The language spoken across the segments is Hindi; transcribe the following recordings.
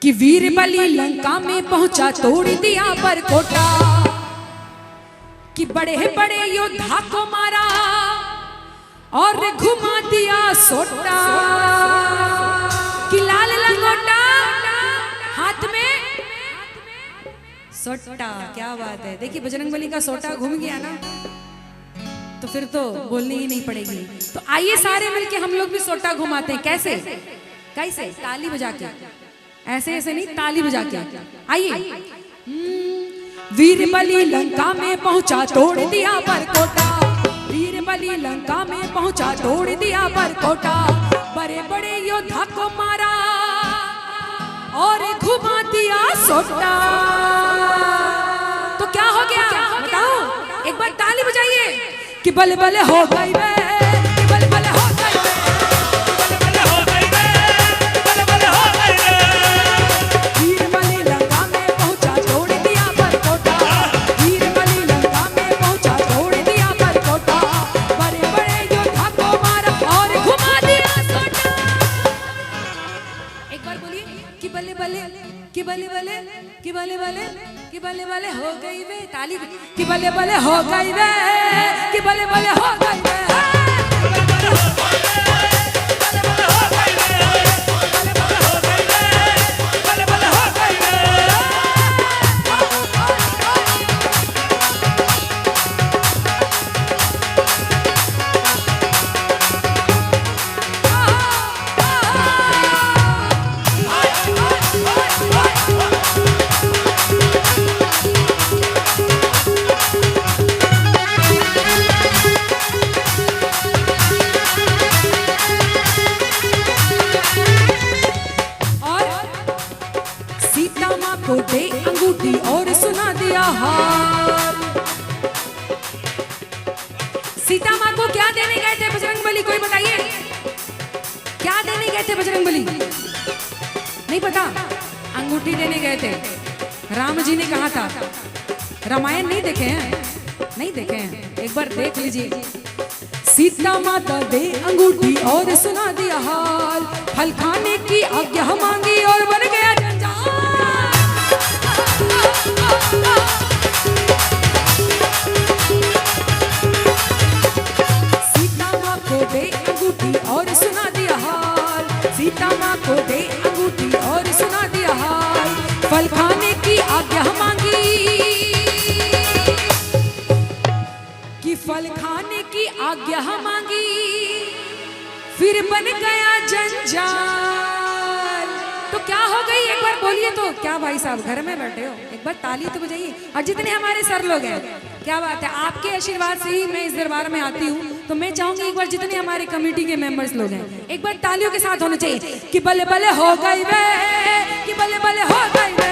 कि वीर बलि लंका में पहुंचा तोड़ दिया परकोटा, कि बड़े बड़े योद्धा को मारा और घुमा दिया सोटा, कि लाल लंगोटा हाथ में सोटा। क्या बात है, देखिए बजरंगबली का सोटा घूम गया ना तो फिर तो बोलनी ही नहीं पड़ेगी। तो आइए सारे मिलके हम लोग भी सोटा घुमाते हैं। कैसे कैसे? ताली बजा के, ऐसे ऐसे नहीं, ताली बजा के। आइए। वीर बलि लंका में पहुंचा तोड़ दिया परकोटा, वीर बलि लंका में पहुंचा तोड़ दिया परकोटा, बड़े बड़े योद्धा को मारा और घुमा दिया सोटा। तो क्या हो गया बताओ, एक बार ताली बजाइए कि बले बले हो गई वे, कि बले बले हो गई वे, बले हो गई वे, बले बले हो गई वे। वीर बलि लंका में पहुंचा तोड़ दिया परकोटा, वीर बलि लंका में पहुंचा तोड़ दिया परकोटा, बड़े बड़े योद्धा को मारा और घुमा दिया सोटा। एक बार बोलिए कि बले बले, कि बले बले, कि बले बले, कि बले बले हो गई वे। ताली, कि बले बले हो गई वे, कि बले बले हो गई वे, बले बले हो गई वे, बले बले हो गई वे, बले बले हो गई वे, बले बले हो गई वे। को दे अंगूठी और सुना दिया हार। सीता माँ को क्या देने गए थे बजरंगबली, कोई बताइए क्या देने गए थे बजरंगबली? नहीं पता? अंगूठी देने गए थे। राम जी ने कहा था, रामायण नहीं देखे हैं? नहीं देखे हैं, एक बार देख लीजिए। सीता माता दे अंगूठी और सुना दिया हाल, फल खाने की आज्ञा मांगी और बन गया जंजाल। सीता माँ को दे अंगूठी और सुना दिया हाल, सीता माँ को दे अंगूठी और सुना दिया हाल, फल खाने की आज्ञा मांगी, कि फल खाने की आज्ञा मांगी, फिर बन गया जंजाल। तो क्या हो गई, एक बार बोलिए तो। क्या भाई साहब घर में बैठे हो, एक बार ताली तो बजाइए। और जितने हमारे सर लोग हैं, क्या बात है, आपके आशीर्वाद से ही मैं इस दरबार में आती हूँ। तो मैं चाहूंगी एक बार जितने हमारे कमेटी के मेंबर्स लोग हैं, एक बार तालियों के साथ होना चाहिए कि बले बले हो गई वे, कि बले बले हो गई वे,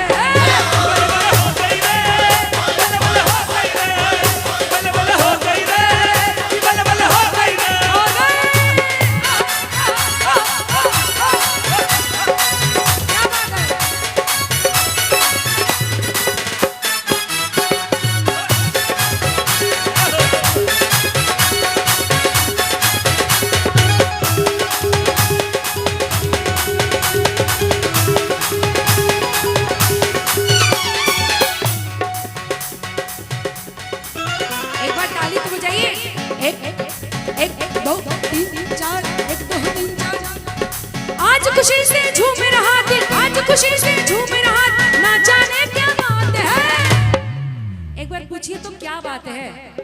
खुशी से झूम रहा दिल, आज खुशी से झूम रहा, ना जाने क्या बात है। एक बार पूछिए तो क्या बात है,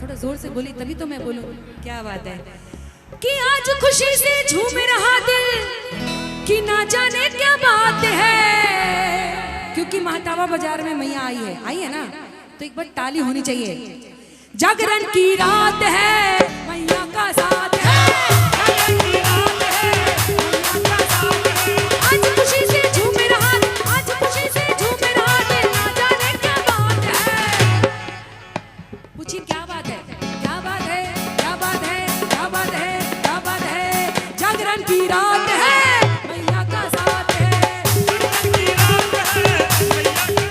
थोड़ा जोर से बोली तभी तो मैं बोलूं क्या बात है। कि आज खुशी से झूम रहा दिल, कि ना जाने क्या बात है। क्योंकि महातावा बाजार में मैया आई है ना, तो एक बार ताली होनी चाहिए। जागरण की रात है, मैया का साथ है, जागरण की रात है, मैया का साथ है। आज खुशी से झूम रहा, आज खुशी से झूम रहा दिल, ना जाने क्या बात है। पूछिए क्या बात है, क्या बात है, क्या बात है, क्या बात है, क्या बात है। जागरण की रात है, मैया का साथ है, जागरण की रात है, मैया का साथ है।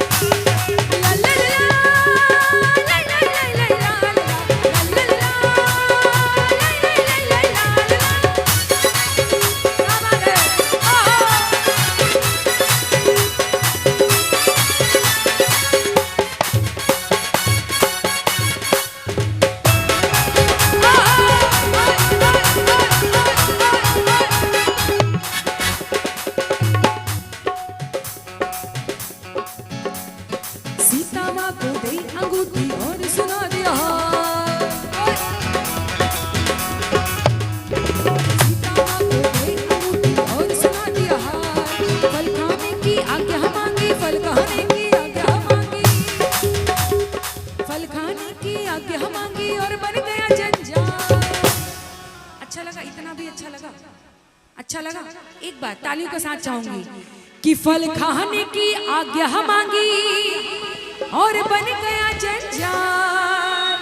का साथ चाहूंगी कि फल खाने की आज्ञा मांगी और बन गया जंजाल।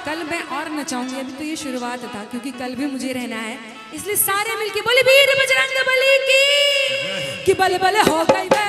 कल मैं और नचाऊंगी, अभी तो ये शुरुआत था क्योंकि कल भी मुझे रहना है, इसलिए सारे मिलके बोले वीर बजरंग बली की कि बल बल हो गई वे।